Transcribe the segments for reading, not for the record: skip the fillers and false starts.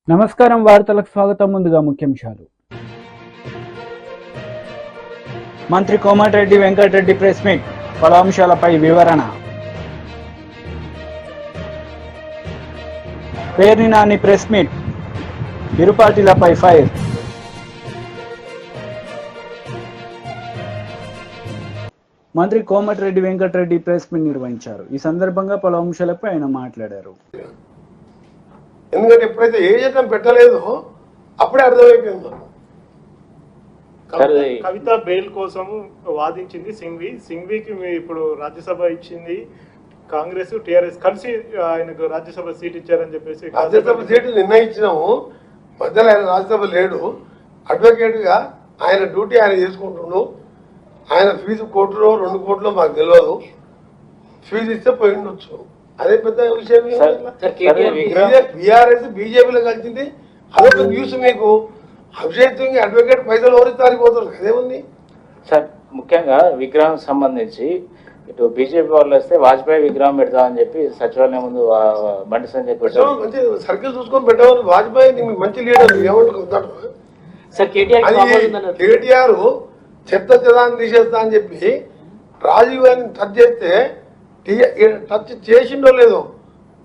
నమస్కారం వార్తలకు స్వాగతం. ముందుగా ముఖ్యాంశాలు. మంత్రి కోమటిరెడ్డి వెంకటరెడ్డి ప్రెస్ మీట్, పలు అంశాలపై వివరణ. పేర్ని నాని ప్రెస్ మీట్, ఇరు పార్టీలపై ఫైర్. మంత్రి కోమటిరెడ్డి వెంకటరెడ్డి ప్రెస్ మీట్ నిర్వహించారు. ఈ సందర్భంగా పలు అంశాలపై ఆయన మాట్లాడారు. ఎందుకంటే ఎప్పుడైతే ఏ చట్టం పెట్టలేదో అప్పుడే అర్థమైపోయింది. కవిత బెయిల్ కోసం వాదించింది సింఘ్వీకి ఇప్పుడు రాజ్యసభ ఇచ్చింది కాంగ్రెస్ టిఆర్ఎస్ కలిసి ఆయనకు రాజ్యసభ సీట్ ఇచ్చారని చెప్పేసి రాజ్యసభ సీటు నిర్ణయించినాము. మధ్యలో ఆయన రాజ్యసభ లేడు, అడ్వకేట్ గా ఆయన డ్యూటీ ఆయన చేసుకుంటుండు. ఆయన ఫీజు 1 కోట్లో 2 కోట్లో మాకు తెలియదు, ఫీజు ఇస్తే పోయి ఉండొచ్చు. అదే పెద్ద విషయం. బీఆర్ఎస్ బీజేపీలో కలిసింది అదొక న్యూస్. మీకు అభిషేక్ అడ్వకేట్ పైసలు ఓరితారిపోతారు, అదేముంది సార్? ముఖ్యంగా విగ్రహం సంబంధించి ఇటు బీజేపీ వాళ్ళు వస్తే వాజ్పేయి విగ్రహం పెడతామని చెప్పి సచివాలయం ముందు బండి సంజయ్ మంచి సర్కిల్ చూసుకొని పెట్టామని. వాజ్పేయి మంచి లీడర్, ఏమంటారు కేటీఆర్ చెత్త చెదాన్ని తీసేస్తా అని చెప్పి రాజీవ్ గాంధీని టచ్ చేస్తే టచ్ చేసిండో లేదో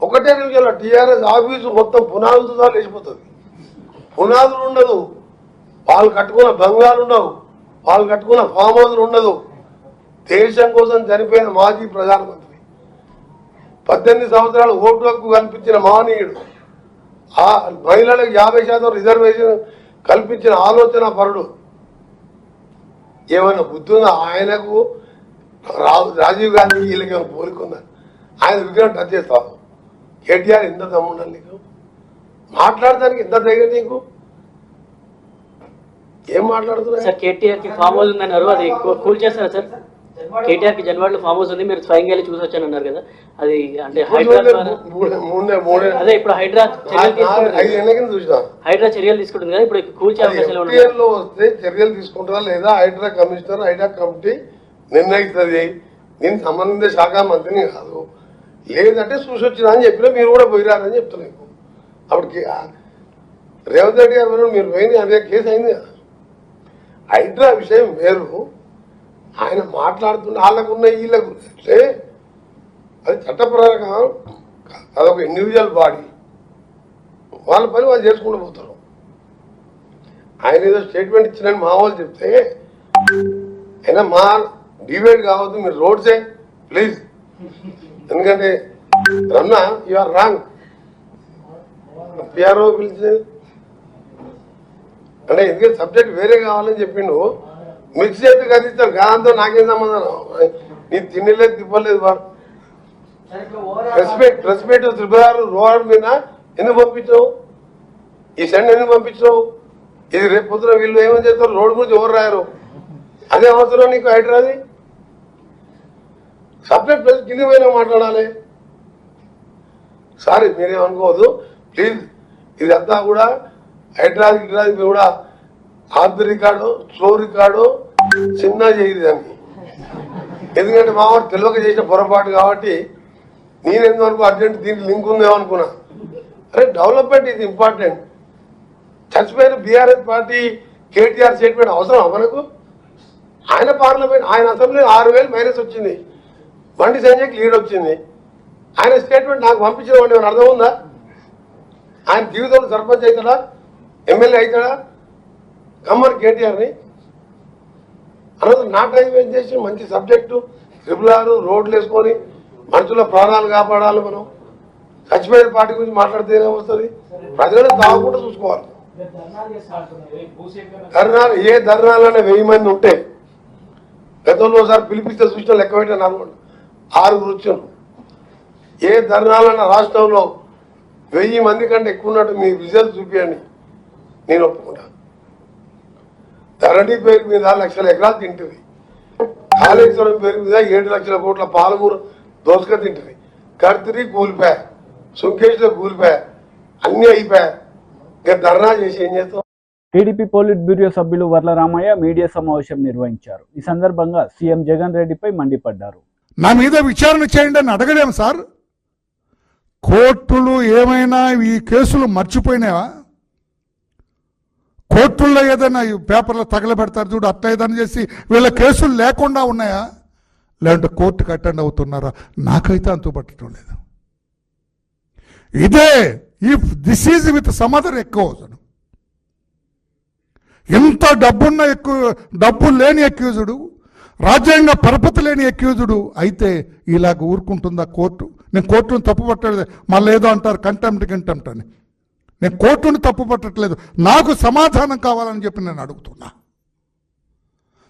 ఒకటే నిమిషంలో టీఆర్ఎస్ ఆఫీసు మొత్తం పునాదులతో లేచిపోతుంది. పునాదులు ఉండదు, వాళ్ళు కట్టుకున్న బంగాలు ఉండవు, వాళ్ళు కట్టుకున్న ఫామ్ హౌస్లు ఉండదు. దేశం కోసం చనిపోయిన మాజీ ప్రధానమంత్రి, 18 సంవత్సరాలు ఓటు హక్కు కల్పించిన మహనీయుడు, ఆ మహిళలకు 50% రిజర్వేషన్ కల్పించిన ఆలోచన పరుడు. ఏమైనా బుద్ధి ఉందా ఆయనకు? రాజీవ్ గాంధీ వీళ్ళకి ఏమైనా పోలికుందా? ఆయన విగ్రహం టచ్ చేస్తావు. కేటీఆర్ ఎంత దమ్ముండాలి నీకు? మాట్లాడడానికి ఎంత ధైర్యం నీకు? ఏం మాట్లాడుతున్నా? సార్ కేటీఆర్ కి ఫామ్ హౌస్ ఉందన్నారు, అది కూల్ చేస్తారా సార్? కేటీఆర్ కి జన్వాడలో ఫామ్ హౌస్ ఉంది, మీరు స్వయంగా వెళ్ళి చూసి వచ్చాను అన్నారు కదా, అది అంటే అదే ఇప్పుడు హైడ్రా చర్యలు తీసుకుంటుంది కదా, ఇప్పుడు కూల్ లో వస్తే చర్యలు తీసుకుంటారా లేదా హైడ్రా కమిషనర్ హైడ్రా కమిటీ నిర్ణయిస్తుంది. నేను సంబంధిత శాఖ మంత్రిని కాదు, లేదంటే చూసి వచ్చినా అని చెప్పినా మీరు కూడా పోయిరారని చెప్తున్నాను. అప్పటికి రేవంత్ రెడ్డి గారు మీరు పోయింది, అదే కేసు అయింది కదా. హైడ్రా విషయం వేరు, ఆయన మాట్లాడుతున్న వాళ్ళకున్న వీళ్ళకు అంటే అది చట్టప్రకారం అదొక ఇండివిజువల్ బాడీ, వాళ్ళ పని వాళ్ళు చేసుకుంటూ పోతారు. ఆయన ఏదో స్టేట్మెంట్ ఇచ్చినని మా వాళ్ళు చెప్తే అయినా మా డిబేట్ కావద్దు, మీరు రోడ్సే ప్లీజ్. ఎందుకంటే Ramana you are wrong. PRO పిలిచేది అంటే ఎందుకంటే సబ్జెక్ట్ వేరే కావాలని చెప్పిండు. మిక్స్ చేస్తే కదిస్తాను, కాదంతో నాకేం సంబంధం? నీ తినలేదు తిప్పలేదు. ప్రెస్ మీట్ 6 రోడ్ మీద ఎందుకు పంపించావు? ఈ సండే ఎందుకు పంపించావు? ఇది రేపు పొద్దున వీళ్ళు ఏమని చేస్తారు? రోడ్డు గురించి ఎవరు రాయరు, అదే అవసరం నీకు హైడ్రాది? సబ్జెక్ట్ ప్లస్ కింది పోయినా మాట్లాడాలి. సారీ మీరేమనుకోవద్దు ప్లీజ్. ఇదంతా కూడా హైడ్రాది కూడా ఆఫ్ రికార్డు స్లో రికార్డు చిన్న చేయదు దాన్ని. ఎందుకంటే మా వాడు తెలియక చేసిన పొరపాటు కాబట్టి నేను ఎందుకు అర్జెంట్ దీనికి లింక్ ఉందేమో అనుకున్నా. అరే డెవలప్మెంట్ ఇది ఇంపార్టెంట్. చచ్చిపోయిన బీఆర్ఎస్ పార్టీ కేటీఆర్ స్టేట్మెంట్ అవసరం మనకు? ఆయన పార్లమెంట్ ఆయన అసెంబ్లీ 6,000 మైనస్ వచ్చింది, బండి సంజయ్కి లీడ్ వచ్చింది. ఆయన స్టేట్మెంట్ నాకు పంపించిన వాడిని ఏమైనా అర్థం ఉందా? ఆయన జీవితంలో సర్పంచ్ అవుతాడా, ఎమ్మెల్యే అవుతాడా? కమ్మర్ కేటీఆర్ని అన్నది నా టైం వేస్ట్ చేసి మంచి సబ్జెక్టు 6 రోడ్లు వేసుకొని మనుషుల ప్రాణాలు కాపాడాలి. మనం చచ్చిపోయిన పార్టీ గురించి మాట్లాడితే ఏమొస్తుంది? ప్రజలను తాగకుండా చూసుకోవాలి. ధర్నాలు ఏ ధర్నాలనే 1000 మంది ఉంటే గతంలో ఒకసారి పిలిపిస్తే చూసిన లెక్క పెట్టాను అనుకోండి, 6 వచ్చాను. ఏ ధర్నాలన్న రాష్ట్రంలో 1000 మంది కంటే ఎక్కువ ఉన్నట్టు మీ విజువల్ చూపించండి, నేను ఒప్పుకుంటాను. ధరణి పేరు మీద 1,00,000 ఎకరాలు తింటుంది, కాళేశ్వరం పేరు మీద 7 లక్షల కోట్ల పాలమూరు దోసుక తింటుంది. కర్తిరి కూలిపోయా, సుంకేష్లో కూలిపోయా, అన్నీ అయిపోయా. ఇంకా ధర్నా చేసి ఏం చేస్తాం? టీడీపీ పోలిట్ బ్యూరో సభ్యులు వర్ల రామయ్య మీడియా సమావేశం నిర్వహించారు. ఈ సందర్భంగా సీఎం జగన్ రెడ్డిపై మండిపడ్డారు. నా మీద విచారణ చేయండి అని అడగలేము సార్. కోర్టులు ఏమైనా ఈ కేసులు మర్చిపోయినావా? కోర్టుల్లో ఏదైనా ఈ పేపర్లో తగలబెడతారు చూడు, అట్లా ఏదైనా చేసి వీళ్ళ కేసులు లేకుండా ఉన్నాయా, లేదంటే కోర్టుకు అటెండ్ అవుతున్నారా, నాకైతే అంతుపట్టడం లేదు. ఇదే if this is with some other ఎక్కువ ఎంత డబ్బున్న డబ్బు లేని అక్యూజుడు, రాజ్యాంగ పరపతి లేని అక్యూజుడు అయితే ఇలాగ ఊరుకుంటుందా కోర్టు? నేను కోర్టును తప్పు పట్టలేదు, మళ్ళీ ఏదో అంటారు కంటెంప్ట్ అని. నేను కోర్టును తప్పు పట్టట్లేదు, నాకు సమాధానం కావాలని చెప్పి నేను అడుగుతున్నా.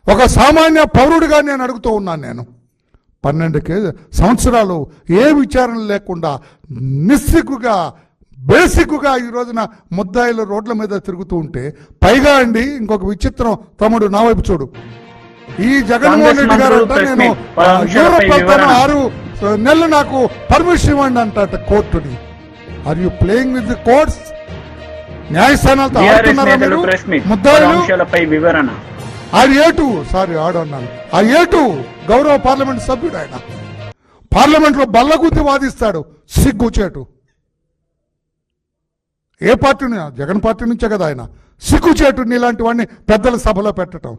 ఒక సామాన్య పౌరుడిగా నేను అడుగుతూ ఉన్నాను. నేను 12 సంవత్సరాలు ఏ విచారణ లేకుండా నిస్సిగ్గుగా బేసిక్గా ఈ రోజున ముద్దాయిలు రోడ్ల మీద తిరుగుతూ ఉంటే, పైగా అండి ఇంకొక విచిత్రం, తమ్ముడు నా వైపు చూడు, ఈ జగన్మోహన్ రెడ్డి గారు అంట నేను యూరోప్ వెళ్తాను 6 నెలలు నాకు పర్మిషన్ ఇవ్వండి అంట కోర్టుని. Are you playing with the courts? న్యాయస్థానాలతో ఆడుతున్నారా మీరు? ముద్దాయిలు ఆ ఏటు గౌరవ పార్లమెంట్ సభ్యుడు, ఆయన పార్లమెంట్లో బల్లగుద్ది వాదిస్తాడు, సిగ్గుచేటు. ఏ పార్టీ? జగన్ పార్టీ నుంచే కదా ఆయన. సిగ్గుచేటు నీలాంటి వాడిని పెద్దల సభలో పెట్టడం.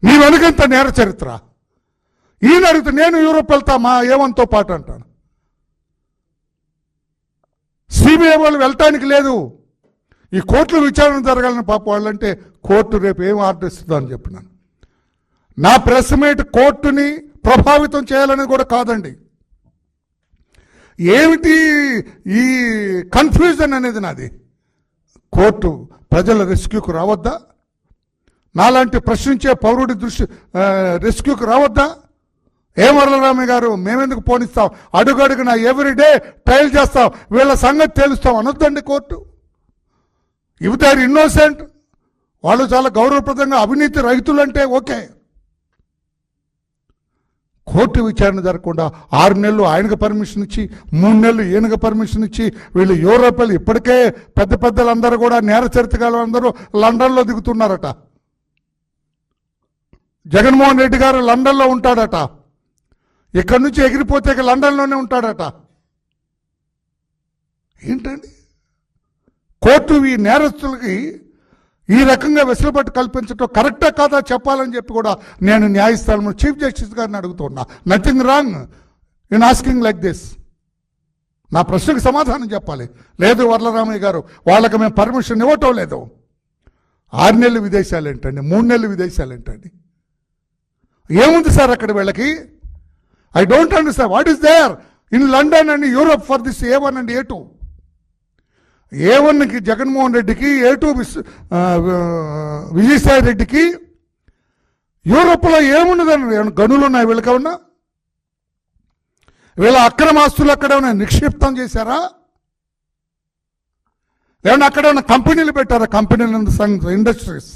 నీ వెనుకంత నేర చరిత్ర. ఈయన అడిగితే నేను యూరోప్ వెళ్తా మా ఏమంతో పాటు అంటాను. సిబిఐ వాళ్ళు వెళ్ళటానికి లేదు, ఈ కోర్టులో విచారణ జరగాలని పాప వాళ్ళంటే కోర్టు రేపు ఏం ఆర్డర్ ఇస్తుందో అని చెప్పినాను. నా ప్రెస్ మీట్ కోర్టుని ప్రభావితం చేయాలని కూడా కాదండి. ఏమిటి ఈ కన్ఫ్యూజన్ అనేది నాది. కోర్టు ప్రజల రెస్క్యూకు రావద్దా? నాలాంటి ప్రశ్నించే పౌరుడి రెస్క్యూకు రావద్దా? ఏం వరలరామయ్య గారు మేమెందుకు పోనిస్తాం, అడుగడుగున ఎవ్రీడే ట్రయల్ చేస్తాం, వీళ్ళ సంగతి తేలుస్తాం అనొద్దండి court. If they are innocent, వాళ్ళు చాలా గౌరవప్రదంగా అవినీతి రహితులంటే ఓకే. కోర్టు విచారణ జరగకుండా 6 నెలలు ఆయనకు పర్మిషన్ ఇచ్చి 3 నెలలు ఈయనకు పర్మిషన్ ఇచ్చి వీళ్ళు యూరోపియన్లు ఇప్పటికే పెద్ద పెద్దలందరూ కూడా నేర చరిత్రలు అందరూ లండన్లో దిగుతున్నారట. జగన్మోహన్ రెడ్డి గారు లండన్లో ఉంటాడట, ఇక్కడి నుంచి ఎగిరిపోతే లండన్లోనే ఉంటాడట. ఏంటండి కోర్టు ఈ నేరస్తులకి ఈ రకంగా వెసులుబాటు కల్పించడం కరెక్టా కాదా చెప్పాలని చెప్పి కూడా నేను న్యాయస్థానంలో చీఫ్ జస్టిస్ గారిని అడుగుతున్నా. Nothing wrong in asking like this. నా ప్రశ్నకు సమాధానం చెప్పాలి. లేదు వరలరామయ్య గారు వాళ్ళకి మేము పర్మిషన్ ఇవ్వటం లేదు. 6 నెలలు విదేశాలు ఏంటండి, 3 నెలలు విదేశాలు ఏంటండి? ఏముంది సార్ అక్కడ వీళ్ళకి? I don't understand what is there in London and Europe for this A1 and A2. A1కి జగన్మోహన్ రెడ్డికి, A2 విజయసాయి రెడ్డికి యూరోప్లో ఏమున్నదని గనులు ఉన్నాయి వీళ్ళకి? ఉన్నా వీళ్ళ అక్రమాస్తులు అక్కడ ఏమైనా నిక్షిప్తం చేశారా? ఏమన్నా అక్కడ ఏమైనా కంపెనీలు పెట్టారా? కంపెనీలు ఇండస్ట్రీస్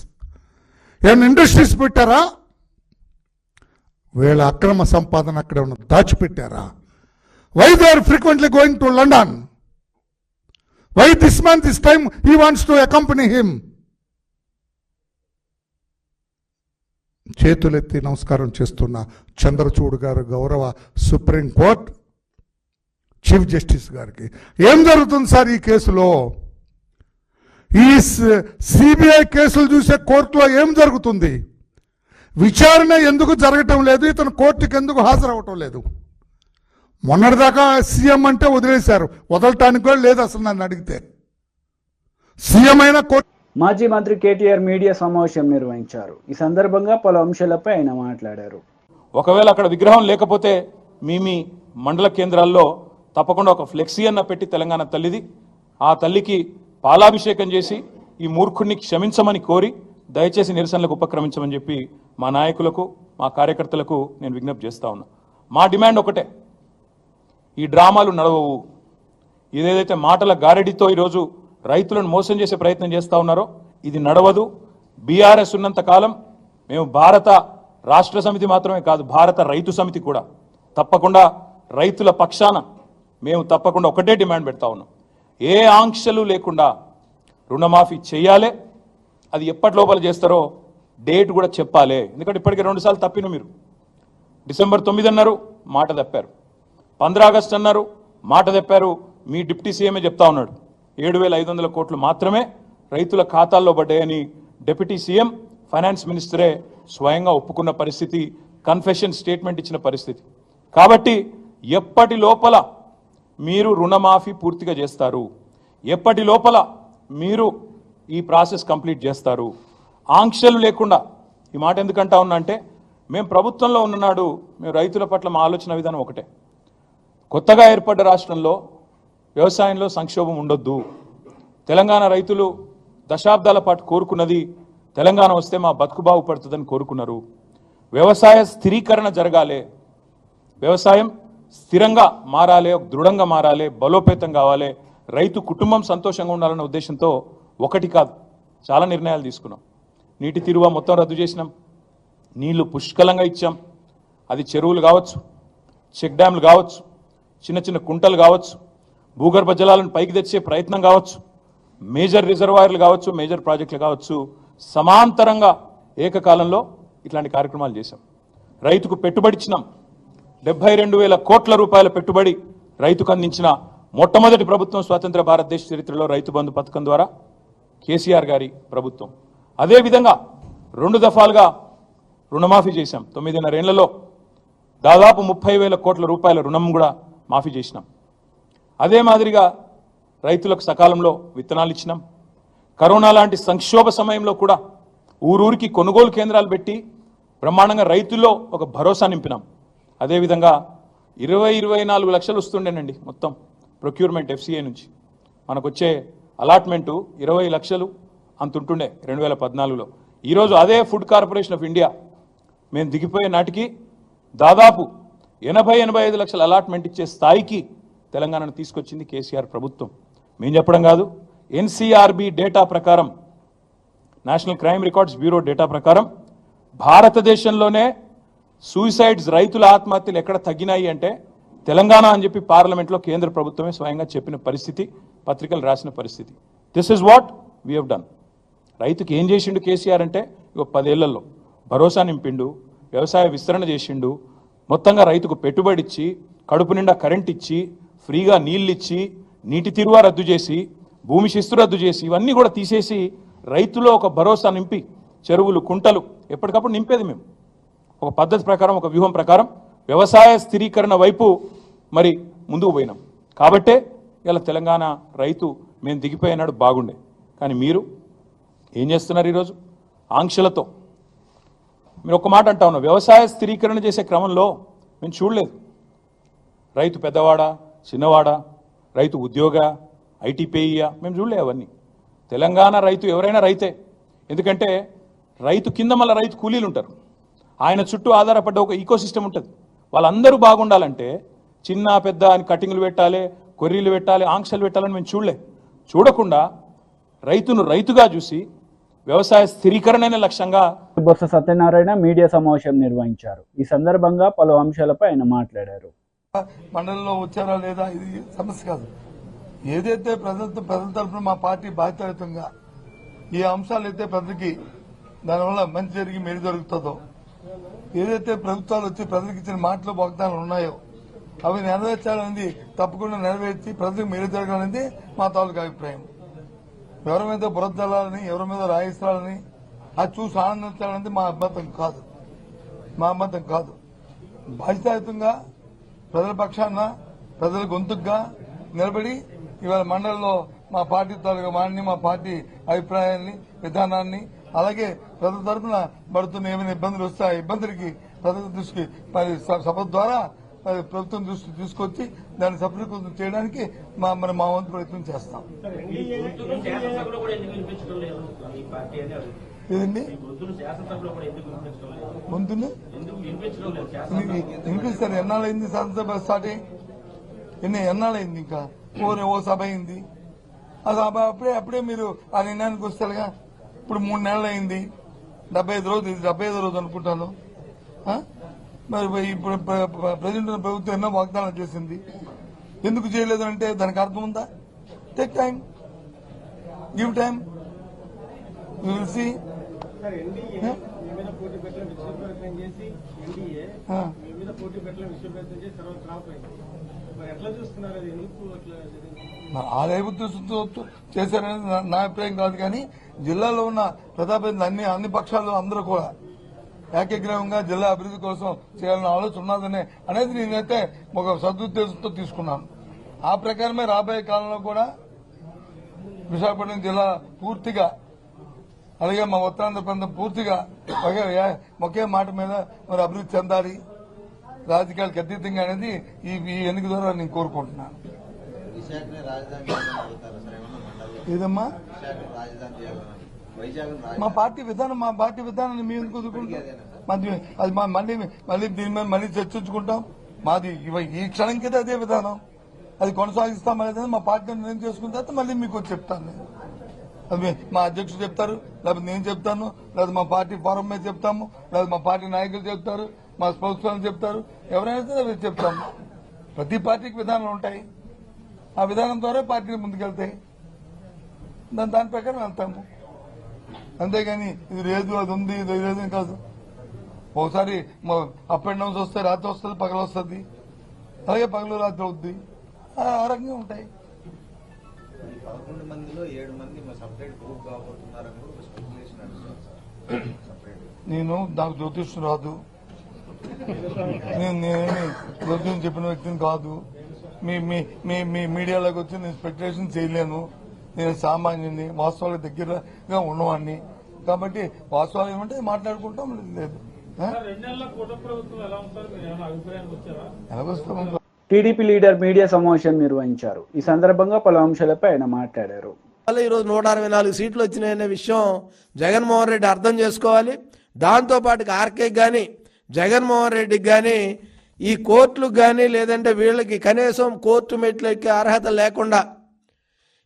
ఏమైనా ఇండస్ట్రీస్ పెట్టారా? వీళ్ళ అక్రమ సంపాదన అక్కడ ఏమైనా దాచిపెట్టారా? Why they are frequently going to London? Why this man, this time, he wants to accompany him? చేతులెత్తి నమస్కారం చేస్తున్న చంద్రచూడ్ గారు, గౌరవ సుప్రీం కోర్ట్ చీఫ్ జస్టిస్ గారికి, ఏం జరుగుతుంది సార్ ఈ కేసులో? ఈ సిబిఐ కేసులు చూసే కోర్టులో ఏం జరుగుతుంది? విచారణ ఎందుకు జరగటం లేదు? ఇతను కోర్టుకి ఎందుకు హాజరవటం లేదు? మొన్నటిదాకా సీఎం అంటే వదిలేశారు, వదలటానికి కూడా లేదు అసలు నన్ను అడిగితే. సీఎం అయినా కోర్టు. మాజీ మంత్రి కేటీఆర్ మీడియా సమావేశం నిర్వహించారు. ఈ సందర్భంగా పలు అంశాలపై ఆయన మాట్లాడారు. ఒకవేళ అక్కడ విగ్రహం లేకపోతే మీ మండల కేంద్రాల్లో తప్పకుండా ఒక ఫ్లెక్సీ అన్న పెట్టి తెలంగాణ తల్లిది, ఆ తల్లికి పాలాభిషేకం చేసి ఈ మూర్ఖుడిని క్షమించమని కోరి దయచేసి నిరసనలకు ఉపక్రమించమని చెప్పి మా నాయకులకు, మా కార్యకర్తలకు నేను విజ్ఞప్తి చేస్తా ఉన్నా. మా డిమాండ్ ఒకటే, ఈ డ్రామాలు నడవవు. ఇదేదైతే మాటల గారడితో ఈరోజు రైతులను మోసం చేసే ప్రయత్నం చేస్తూ ఉన్నారో ఇది నడవదు. బీఆర్ఎస్ ఉన్నంత కాలం మేము భారత రాష్ట్ర సమితి మాత్రమే కాదు, భారత రైతు సమితి కూడా తప్పకుండా రైతుల పక్షాన మేము తప్పకుండా ఒకటే డిమాండ్ పెడతా ఉన్నాం. ఏ ఆంక్షలు లేకుండా రుణమాఫీ చేయాలి. అది ఎప్పటి లోపల చేస్తారో డేట్ కూడా చెప్పాలి. ఎందుకంటే ఇప్పటికే 2 సార్లు తప్పిన మీరు. డిసెంబర్ 9 అన్నారు, మాట తప్పారు. 15 ఆగస్టు అన్నారు, మాట తప్పారు. మీ డిప్యూటీ సీఎంఏ చెప్తా ఉన్నాడు 7,500 కోట్లు మాత్రమే రైతుల ఖాతాల్లో పడ్డాయని డిప్యూటీ సీఎం ఫైనాన్స్ మినిస్టరే స్వయంగా ఒప్పుకున్న పరిస్థితి, కన్ఫెషన్ స్టేట్మెంట్ ఇచ్చిన పరిస్థితి. కాబట్టి ఎప్పటి లోపల మీరు రుణమాఫీ పూర్తిగా చేస్తారు, ఎప్పటి లోపల మీరు ఈ ప్రాసెస్ కంప్లీట్ చేస్తారు, ఆంక్షలు లేకుండా. ఈ మాట ఎందుకంటా ఉన్నా అంటే, మేము ప్రభుత్వంలో ఉన్ననాడు మేము రైతుల పట్ల మా ఆలోచన విధానం ఒకటే. కొత్తగా ఏర్పడ్డ రాష్ట్రంలో వ్యవసాయంలో సంక్షోభం ఉండొద్దు. తెలంగాణ రైతులు దశాబ్దాల పాటు కోరుకున్నది తెలంగాణ వస్తే మా బతుకు బాగుపడుతుందని కోరుకున్నారు. వ్యవసాయ స్థిరీకరణ జరగాలి, వ్యవసాయం స్థిరంగా మారాలి, దృఢంగా మారాలి, బలోపేతం కావాలి, రైతు కుటుంబం సంతోషంగా ఉండాలన్న ఉద్దేశంతో ఒకటి కాదు చాలా నిర్ణయాలు తీసుకున్నాం. నీటి తీరువ మొత్తం రద్దు చేసినాం, నీళ్లు పుష్కలంగా ఇచ్చాం. అది చెరువులు కావచ్చు, చెక్ డ్యామ్లు కావచ్చు, చిన్న చిన్న కుంటలు కావచ్చు, భూగర్భ జలాలను పైకి తెచ్చే ప్రయత్నం కావచ్చు, మేజర్ రిజర్వాయర్లు కావచ్చు, మేజర్ ప్రాజెక్టులు కావచ్చు, సమాంతరంగా ఏకకాలంలో ఇట్లాంటి కార్యక్రమాలు చేశాం. రైతుకు పెట్టుబడి ఇచ్చినాం. 72,000 కోట్ల రూపాయల పెట్టుబడి రైతుకు అందించిన మొట్టమొదటి ప్రభుత్వం స్వాతంత్ర భారతదేశ చరిత్రలో రైతు బంధు పథకం ద్వారా కేసీఆర్ గారి ప్రభుత్వం. అదేవిధంగా 2 దఫాలుగా రుణమాఫీ చేశాం. 9.5 ఏళ్లలో దాదాపు 30,000 కోట్ల రూపాయల రుణం కూడా మాఫీ చేసినాం. అదే మాదిరిగా రైతులకు సకాలంలో విత్తనాలు ఇచ్చినాం. కరోనా లాంటి సంక్షోభ సమయంలో కూడా ఊరూరికి కొనుగోలు కేంద్రాలు పెట్టి బ్రహ్మాండంగా రైతుల్లో ఒక భరోసా నింపినాం. అదేవిధంగా 24 లక్షలు వస్తుండేనండి మొత్తం ప్రొక్యూర్మెంట్ FCI నుంచి. మనకు వచ్చే అలాట్మెంటు 20 లక్షలు అంతుంటుండే 2014లో. ఈరోజు అదే ఫుడ్ కార్పొరేషన్ ఆఫ్ ఇండియా మేము దిగిపోయే నాటికి దాదాపు 80-85 లక్షల అలాట్మెంట్ ఇచ్చే స్థాయికి తెలంగాణను తీసుకొచ్చింది కేసీఆర్ ప్రభుత్వం. మేము చెప్పడం కాదు, NCRB డేటా ప్రకారం, national crime records bureau data ప్రకారం భారతదేశంలోనే సూసైడ్స్, రైతుల ఆత్మహత్యలు ఎక్కడ తగ్గినాయి అంటే తెలంగాణ అని చెప్పి పార్లమెంట్లో కేంద్ర ప్రభుత్వమే స్వయంగా చెప్పిన పరిస్థితి, పత్రికలు రాసిన పరిస్థితి. This is what we have done. రైతుకి ఏం చేసిండు కేసీఆర్ అంటే, 10 ఏళ్లలో భరోసా నింపిండు, వ్యవసాయ విస్తరణ చేసిండు, మొత్తంగా రైతుకు పెట్టుబడి ఇచ్చి, కడుపు నిండా కరెంట్ ఇచ్చి, ఫ్రీగా నీళ్ళు ఇచ్చి, నీటి తీరువ రద్దు చేసి, భూమి శిస్తు రద్దు చేసి, ఇవన్నీ కూడా తీసేసి రైతులో ఒక భరోసా నింపి, చెరువులు కుంటలు ఎప్పటికప్పుడు నింపేది మేము. ఒక పద్ధతి ప్రకారం, ఒక వ్యూహం ప్రకారం వ్యవసాయ స్థిరీకరణ వైపు మరి ముందుకు పోయినాం. కాబట్టే ఇలా తెలంగాణ రైతు మేము దిగిపోయినాడు బాగుండే. కానీ మీరు ఏం చేస్తున్నారు ఈరోజు? ఆంక్షలతో. మీరు ఒక మాట అంటా ఉన్నారు, వ్యవసాయ స్థిరీకరణ చేసే క్రమంలో మేము చూడలేదు. రైతు పెద్దవాడా, చిన్నవాడా, రైతు ఉద్యోగ, ITPIయా, మేము చూడలే అవన్నీ. తెలంగాణ రైతు ఎవరైనా రైతే. ఎందుకంటే రైతు కింద మళ్ళీ రైతు కూలీలు ఉంటారు, ఆయన చుట్టూ ఆధారపడ్డ ఒక ఈకోసిస్టమ్ ఉంటుంది. వాళ్ళందరూ బాగుండాలంటే చిన్న పెద్ద అని కటింగ్లు పెట్టాలి, కొర్రీలు పెట్టాలి, ఆంక్షలు పెట్టాలని మేము చూడకుండా రైతును రైతుగా చూసి వ్యవసాయ స్థిరీకరణనే లక్ష్యంగా బొత్స సత్యనారాయణ మీడియా సమావేశం నిర్వహించారు. ఈ సందర్భంగా పలు అంశాలపై ఆయన మాట్లాడారు. మండలిలో వచ్చారా లేదా ఇది సమస్య కాదు. ఏదైతే ప్రజల తరఫున మా పార్టీ బాధ్యతాయుతంగా ఈ అంశాలు అయితే ప్రజలకి దానివల్ల మంచి జరిగి మేలు జరుగుతుందో, ఏదైతే ప్రభుత్వాలు వచ్చి ప్రజలకు ఇచ్చిన మాటలు వాగ్దానాలు ఉన్నాయో అవి నెరవేర్చాలనేది తప్పకుండా నెరవేర్చి ప్రజలకు మేలు జరగాలనేది మా తాలూకు అభిప్రాయం. ఎవరి మీద బురద జల్లాలని, ఎవరి మీద రాయిస్తాలని, అది చూసి ఆనందించాలనేది మా అభ్యంతరం కాదు. బాధ్యతాయుతంగా ప్రజల పక్షాన, ప్రజల గొంతుగా నిలబడి ఇవాళ మండలిలో మా పార్టీ తాలూకా వాడిని, మా పార్టీ అభిప్రాయాన్ని, విధానాన్ని, అలాగే ప్రజల తరఫున పడుతున్న ఏమైనా ఇబ్బందులు వస్తే ఆ ఇబ్బందులకి ప్రజల దృష్టికి సభ ద్వారా ప్రభుత్వం దృష్టి తీసుకొచ్చి దాన్ని సఫలీకృతం చేయడానికి మా వంతు ప్రయత్నం చేస్తాం. ఏదండి గొంతుని వినిపిస్తారు? ఎన్నాళ్ళైంది శాసనసభ స్టార్ట్ అయ్యి? ఎన్నాళ్ళైంది? ఇంకా ఓ సభ అయింది. ఆ సభ అప్పుడే మీరు ఆ నిర్ణయానికి వస్తారుగా. ఇప్పుడు 3 నెలలు అయింది, 75 రోజు, ఇది 75వ రోజు అనుకుంటాను. మరి ఇప్పుడు ప్రజెంట్ ప్రభుత్వం ఎన్నో వాగ్దానాలు చేసింది, ఎందుకు చేయలేదు అంటే దానికి అర్థం ఉందా? Take time, give time, you will see. ఆ రేపు చేశారనేది నా అభిప్రాయం కాదు. కానీ జిల్లాలో ఉన్న ప్రజాప్రతినిధులు అన్ని పక్షాలు అందరూ కూడా ఏకగ్రీవంగా జిల్లా అభివృద్ధి కోసం చేయాలన్న ఆలోచన ఉన్నదని అనేది నేనైతే ఒక సదుద్దేశంతో తీసుకున్నాను. ఆ ప్రకారమే రాబోయే కాలంలో కూడా విశాఖపట్నం జిల్లా పూర్తిగా, అలాగే మా ఉత్తరాంధ్ర ప్రాంతం పూర్తిగా ఒకే మాట మీద మరి అభివృద్ధి చెందాలి, రాజకీయాలకు అతీతంగా అనేది ఈ ఎన్నిక ద్వారా నేను కోరుకుంటున్నాను. ఏదమ్మా మా పార్టీ విధానాన్ని మేము ఎందుకు వదులుకుంటాం? అది మళ్ళీ దీని మీద మళ్ళీ చర్చించుకుంటాం. మాది ఈ క్షణం కింద అదే విధానం, అది కొనసాగిస్తాం అనేది మా పార్టీ నిర్ణయం చేసుకున్న తర్వాత మళ్ళీ మీకు చెప్తాను. నేను అది మా అధ్యక్షుడు చెప్తారు, లేకపోతే నేను చెప్తాను, లేదా మా పార్టీ ఫోరం మీద చెప్తాము, లేదా మా పార్టీ నాయకులు చెప్తారు, మా స్పోక్స్ చెప్తారు, ఎవరైనా సరే అవి చెప్తాము. ప్రతి పార్టీకి విధానాలు ఉంటాయి. ఆ విధానం ద్వారా పార్టీలు ముందుకెళ్తాయి. దాని ప్రకారం వెళ్తాము. అంతేగాని ఇది లేదు, అది ఉంది, ఇది లేదు కాదు. ఒకసారి అప్ అండ్ డౌన్స్ వస్తాయి, రాత్రి వస్తుంది, పగలు వస్తుంది, అలాగే పగలు రాత్రి అవుద్ది, ఆ రకంగా ఉంటాయి. 11 మందిలో 7 మంది సపరేట్ గ్రూప్ కాబోతున్నారని కూడా స్పెక్యులేషన్ నడుస్తుంది. నాకు జ్యోతిష్యం రాదు, నేనేమి జ్యోతిష్యం చెప్పిన వ్యక్తిని కాదు. మీ మీడియాలోకి వచ్చి నేను స్పెక్యులేషన్ చేయలేను. నేను సామాన్యుని, వాస్తవాలకు దగ్గరగా ఉన్నవాడిని. కాబట్టి వాస్తవాలు ఏమంటే మాట్లాడుకుంటాం. లేదు ఎలాగొస్తాం. టీడీపీ లీడర్ మీడియా సమావేశం నిర్వహించారు. ఈ సందర్భంగా పలు అంశాలపై ఆయన మాట్లాడారు. ఈరోజు 164 సీట్లు వచ్చినాయనే విషయం జగన్మోహన్ రెడ్డి అర్థం చేసుకోవాలి. దాంతోపాటు ఆర్కే కానీ జగన్మోహన్ రెడ్డికి కానీ ఈ కోర్టులకు కానీ లేదంటే వీళ్ళకి కనీసం కోర్టు మెట్లు ఎక్కే అర్హత లేకుండా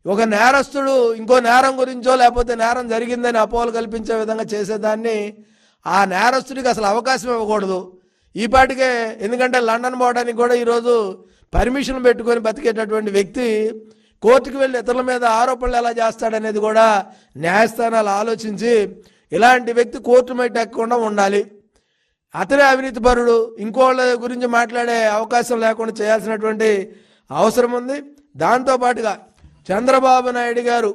ఒక నేరస్తుడు ఇంకో నేరం గురించో లేకపోతే నేరం జరిగిందని అపోహలు కల్పించే విధంగా చేసేదాన్ని ఆ నేరస్తుడికి అసలు అవకాశం ఇవ్వకూడదు. ఈ పాటికే, ఎందుకంటే లండన్ పోవడానికి కూడా ఈరోజు పర్మిషన్ పెట్టుకొని బతికేటటువంటి వ్యక్తి కోర్టుకు వెళ్ళి ఇతరుల మీద ఆరోపణలు ఎలా చేస్తాడనేది కూడా న్యాయస్థానాలు ఆలోచించి ఇలాంటి వ్యక్తి కోర్టు మెట్టు ఎక్కకుండా ఉండాలి. అతనే అవినీతి పరుడు, ఇంకోళ్ళ గురించి మాట్లాడే అవకాశం లేకుండా చేయాల్సినటువంటి అవసరం ఉంది. దాంతోపాటుగా చంద్రబాబు నాయుడు గారు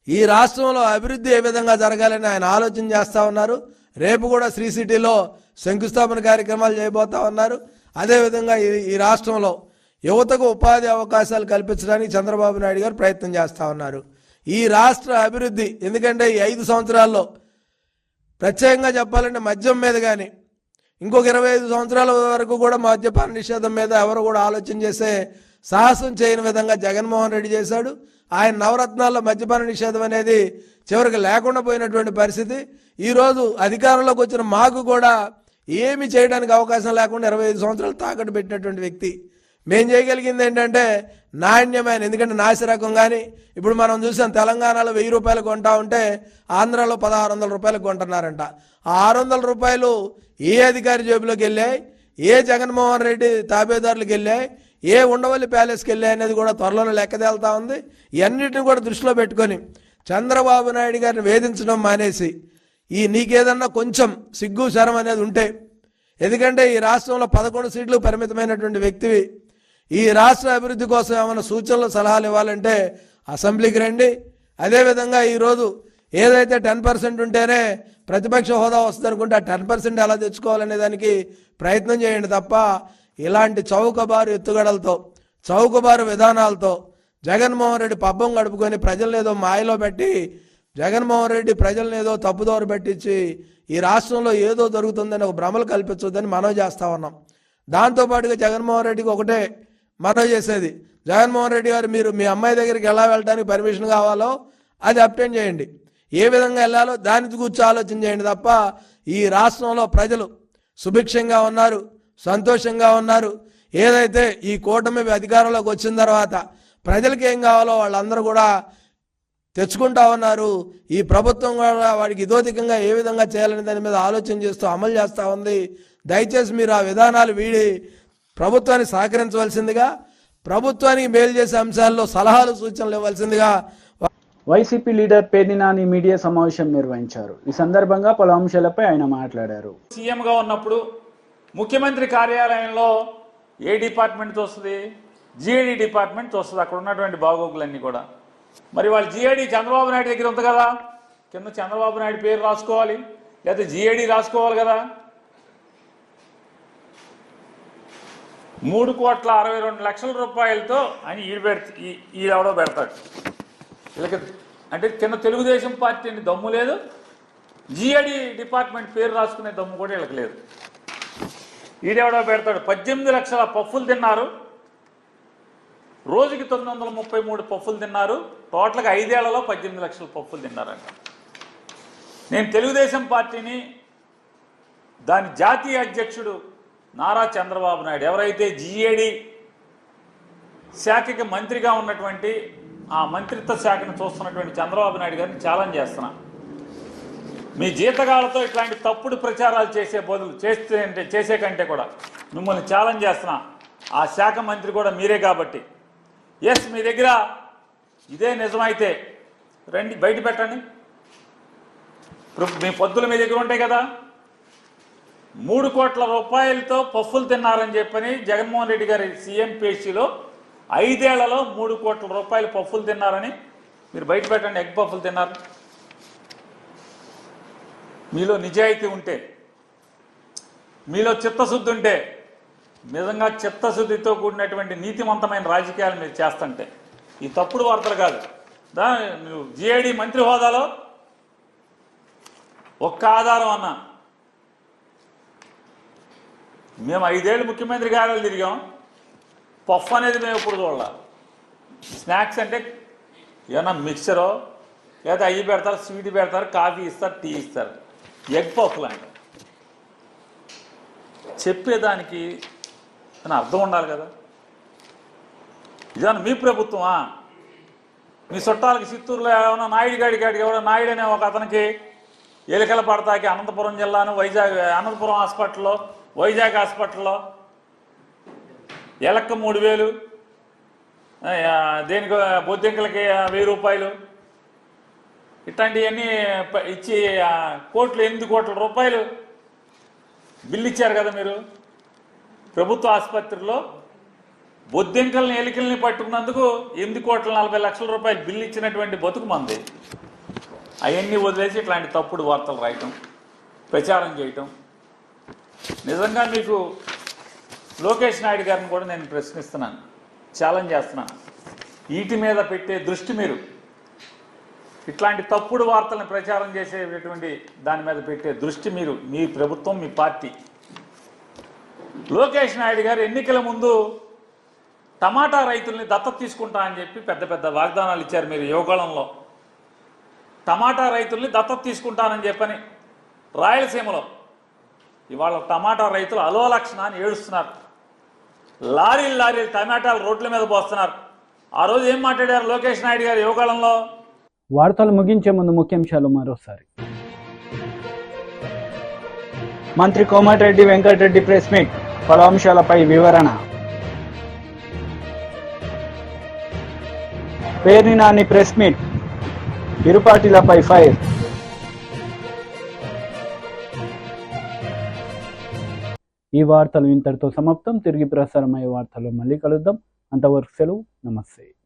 ఈ రాష్ట్రంలో అభివృద్ధి ఏ విధంగా జరగాలని ఆయన ఆలోచన చేస్తూ ఉన్నారు. రేపు కూడా శ్రీ సిటీలో శంకుస్థాపన కార్యక్రమాలు చేయబోతా ఉన్నారు. అదేవిధంగా ఈ రాష్ట్రంలో యువతకు ఉపాధి అవకాశాలు కల్పించడానికి చంద్రబాబు నాయుడు గారు ప్రయత్నం చేస్తూ ఉన్నారు. ఈ రాష్ట్ర అభివృద్ధి, ఎందుకంటే ఈ 5 సంవత్సరాల్లో ప్రత్యేకంగా చెప్పాలంటే మద్యం మీద కానీ ఇంకొక 25 సంవత్సరాల వరకు కూడా మద్యపాన నిషేధం మీద ఎవరు కూడా ఆలోచన చేసే సాహసం చేయని విధంగా జగన్మోహన్ రెడ్డి చేశాడు. ఆయన నవరత్నాల్లో మద్యపాన నిషేధం అనేది చివరికి లేకుండా పోయినటువంటి పరిస్థితి. ఈరోజు అధికారంలోకి వచ్చిన మాకు కూడా ఏమి చేయడానికి అవకాశం లేకుండా 25 సంవత్సరాలు తాకట్టు పెట్టినటువంటి వ్యక్తి. మేము చేయగలిగింది ఏంటంటే నాణ్యమైన, ఎందుకంటే నాసిరకం కానీ ఇప్పుడు మనం చూసాం తెలంగాణలో 1000 రూపాయలకు కొంటా ఉంటే ఆంధ్రాలో 1600 రూపాయలకు కొంటున్నారంట. ఆ 600 రూపాయలు ఏ అధికారి జేబులోకి వెళ్ళాయి, ఏ జగన్మోహన్ రెడ్డి తాబేదారులకు వెళ్ళాయి, ఏ ఉండవల్లి ప్యాలెస్కి వెళ్ళాయి అనేది కూడా త్వరలోనే లెక్కదేళ్తా ఉంది. ఇవన్నిటిని కూడా దృష్టిలో పెట్టుకొని చంద్రబాబు నాయుడు గారిని వేధించడం మానేసి నీకేదన్నా కొంచెం సిగ్గు శరం అనేది ఉంటే, ఎందుకంటే ఈ రాష్ట్రంలో 11 సీట్లు పరిమితమైనటువంటి వ్యక్తివి, ఈ రాష్ట్ర అభివృద్ధి కోసం ఏమైనా సూచనలు సలహాలు ఇవ్వాలంటే అసెంబ్లీకి రండి. అదేవిధంగా ఈరోజు ఏదైతే 10% ఉంటేనే ప్రతిపక్ష హోదా వస్తుంది అనుకుంటే ఆ 10% ఎలా తెచ్చుకోవాలనే దానికి ప్రయత్నం చేయండి తప్ప ఇలాంటి చౌకబారు ఎత్తుగడలతో, చౌకబారు విధానాలతో జగన్మోహన్ రెడ్డి పబ్బం గడుపుకొని ప్రజలను ఏదో మాయలో పెట్టి, జగన్మోహన్ రెడ్డి ప్రజలను ఏదో తప్పుదోవ పెట్టించి ఈ రాష్ట్రంలో ఏదో జరుగుతుందని ఒక భ్రమలు కల్పించొద్దని మనవి చేస్తూ ఉన్నాం. దాంతోపాటుగా జగన్మోహన్ రెడ్డికి ఒకటే మనవి చేసేది, జగన్మోహన్ రెడ్డి గారు మీరు మీ అమ్మాయి దగ్గరికి ఎలా వెళ్ళడానికి పర్మిషన్ కావాలో అది అప్టైన్ చేయండి, ఏ విధంగా వెళ్ళాలో దాని గురించి ఆలోచన చేయండి తప్ప ఈ రాష్ట్రంలో ప్రజలు సుభిక్షంగా ఉన్నారు, సంతోషంగా ఉన్నారు. ఏదైతే ఈ కూటమి అధికారంలోకి వచ్చిన తర్వాత ప్రజలకు ఏం కావాలో వాళ్ళందరూ కూడా తెచ్చుకుంటా ఉన్నారు. ఈ ప్రభుత్వం కూడా వాడికి ఇదోధికంగా ఏ విధంగా చేయాలనే దాని మీద ఆలోచన చేస్తూ అమలు చేస్తూ ఉంది. దయచేసి మీరు ఆ విధానాలు వీడి ప్రభుత్వాన్ని సహకరించవలసిందిగా, ప్రభుత్వానికి మేలు చేసే అంశాల్లో సలహాలు సూచనలు ఇవ్వాల్సిందిగా వైసీపీ లీడర్ పేర్నినాని మీడియా సమావేశం నిర్వహించారు. ఈ సందర్భంగా పలు అంశాలపై ఆయన మాట్లాడారు. సీఎంగా ఉన్నప్పుడు ముఖ్యమంత్రి కార్యాలయంలో ఏ డిపార్ట్మెంట్ చూస్తుంది? జిఐడి డిపార్ట్మెంట్ చూస్తుంది అక్కడ ఉన్నటువంటి బాగోగులన్నీ కూడా. మరి వాళ్ళు జిఐడి చంద్రబాబు నాయుడు దగ్గర ఉంది కదా, కింద చంద్రబాబు నాయుడు పేరు రాసుకోవాలి, లేదా జిఐడి రాసుకోవాలి కదా. 3,62,00,000 రూపాయలతో అని ఈడెవడో పెడతాడు. వీళ్ళకి అంటే కింద తెలుగుదేశం పార్టీ అని దమ్ము లేదు, జిఐడి డిపార్ట్మెంట్ పేరు రాసుకునే దమ్ము కూడా వీళ్ళకి లేదు. ఈడెవడో పెడతాడు 18 లక్షల పఫ్ఫులు తిన్నారు, రోజుకి 933 పఫ్ఫులు తిన్నారు, టోటల్గా 5 ఏళ్లలో 18 లక్షల పఫ్ఫులు తిన్నారంట. నేను తెలుగుదేశం పార్టీని దాని జాతీయ అధ్యక్షుడు నారా చంద్రబాబు నాయుడు, ఎవరైతే జిఏడి శాఖకి మంత్రిగా ఉన్నటువంటి ఆ మంత్రిత్వ శాఖను చూస్తున్నటువంటి చంద్రబాబు నాయుడు గారిని ఛాలెంజ్ చేస్తున్నా. మీ జీతగాళ్లతో ఇట్లాంటి తప్పుడు ప్రచారాలు చేసే బదులు చేసే కంటే కూడా మిమ్మల్ని ఛాలెంజ్ చేస్తున్నా. ఆ శాఖ మంత్రి కూడా మీరే కాబట్టి, ఎస్ మీ దగ్గర ఇదే నిజమైతే రండి బయట పెట్టండి. మీ పొద్దులు మీ దగ్గర ఉంటాయి కదా. 3 కోట్ల రూపాయలతో పఫ్ఫులు తిన్నారని చెప్పని జగన్మోహన్ రెడ్డి గారి సీఎం పేషీలో 5 ఏళ్లలో 3 కోట్ల రూపాయలు పఫ్ఫులు తిన్నారని మీరు బయట పెట్టండి. ఎగ్ పఫ్ఫులు తిన్నారు. మీలో నిజాయితీ ఉంటే, మీలో చిత్తశుద్ధి ఉంటే, నిజంగా చిత్తశుద్ధితో కూడినటువంటి నీతివంతమైన రాజకీయాలు మీరు చేస్తుంటే ఈ తప్పుడు వార్తలు కాదు. నువ్వు జిఐడి మంత్రి హోదాలో ఒక్క ఆధారం అన్నా, మేము 5 ఏళ్ళు ముఖ్యమంత్రి గారు తిరిగాం, పఫ్ అనేది మేము ఎప్పుడు చూడాల. స్నాక్స్ అంటే ఏమన్నా మిక్చరో లేదా అవి పెడతారు, స్వీట్ పెడతారు, కాఫీ ఇస్తారు, టీ ఇస్తారు. ఎగ్ పఫ్లు అంటే చెప్పేదానికి అర్థం ఉండాలి కదా. ఇదేమన్నా మీ ప్రభుత్వమా? మీ చుట్టాలకి చిత్తూరులో ఏమైనా నాయుడు గాడికి ఎవడో నాయుడు అనే ఒక అతనికి ఎలికల పడతాకి అనంతపురం జిల్లాను అనంతపురం హాస్పిటల్లో, వైజాగ్ హాస్పిటల్లో ఎలక్క 3,000, దేనికి బొద్దింకలకి 1,000 రూపాయలు, ఇట్లాంటివన్నీ ఇచ్చి కోట్లు 8 కోట్ల రూపాయలు బిల్లు ఇచ్చారు కదా మీరు. ప్రభుత్వ ఆసుపత్రిలో బొద్దింకల్ని ఎలికల్ని పట్టుకున్నందుకు 8,40,00,000 రూపాయలు బిల్లు ఇచ్చినటువంటి బతుకు మంది. అవన్నీ వదిలేసి ఇట్లాంటి తప్పుడు వార్తలు రాయటం, ప్రచారం చేయటం. నిజంగా మీకు లోకేష్ నాయుడు గారిని కూడా నేను ప్రశ్నిస్తున్నాను, ఛాలెంజ్ చేస్తున్నాను. వీటి మీద పెట్టే దృష్టి, మీరు ఇట్లాంటి తప్పుడు వార్తలను ప్రచారం చేసేటటువంటి దాని మీద పెట్టే దృష్టి మీరు, మీ ప్రభుత్వం, మీ పార్టీ. లోకేష్ నాయుడు గారు ఎన్నికల ముందు టమాటా రైతుల్ని దత్తత తీసుకుంటా అని చెప్పి పెద్ద పెద్ద వాగ్దానాలు ఇచ్చారు మీరు యువకాలంలో. టమాటా రైతుల్ని దత్తత తీసుకుంటానని చెప్పని రాయలసీమలో ఇవాళ టమాటా రైతులు అలోలక్షణాన్ని ఏడుస్తున్నారు. లారీలు టమాటాలు రోడ్ల మీద పోస్తున్నారు. ఆ రోజు ఏం మాట్లాడారు లోకేష్ నాయుడు గారు యువకాలంలో? వార్తలు ముగించే ముందు ముఖ్యాంశాలు మరోసారి. మంత్రి కోమటిరెడ్డి వెంకటరెడ్డి ప్రెస్ మీట్, పలు అంశాలపై వివరణ. పేర్ని నాని ప్రెస్ మీట్, ఇరు పార్టీలపై ఫైర్. ఈ వార్తలు ఇంతటితో సమాప్తం. తిరిగి ప్రసారమయ్యే వార్తల్లో మళ్ళీ కలుద్దాం. అంతవరకు సెలవు. నమస్తే.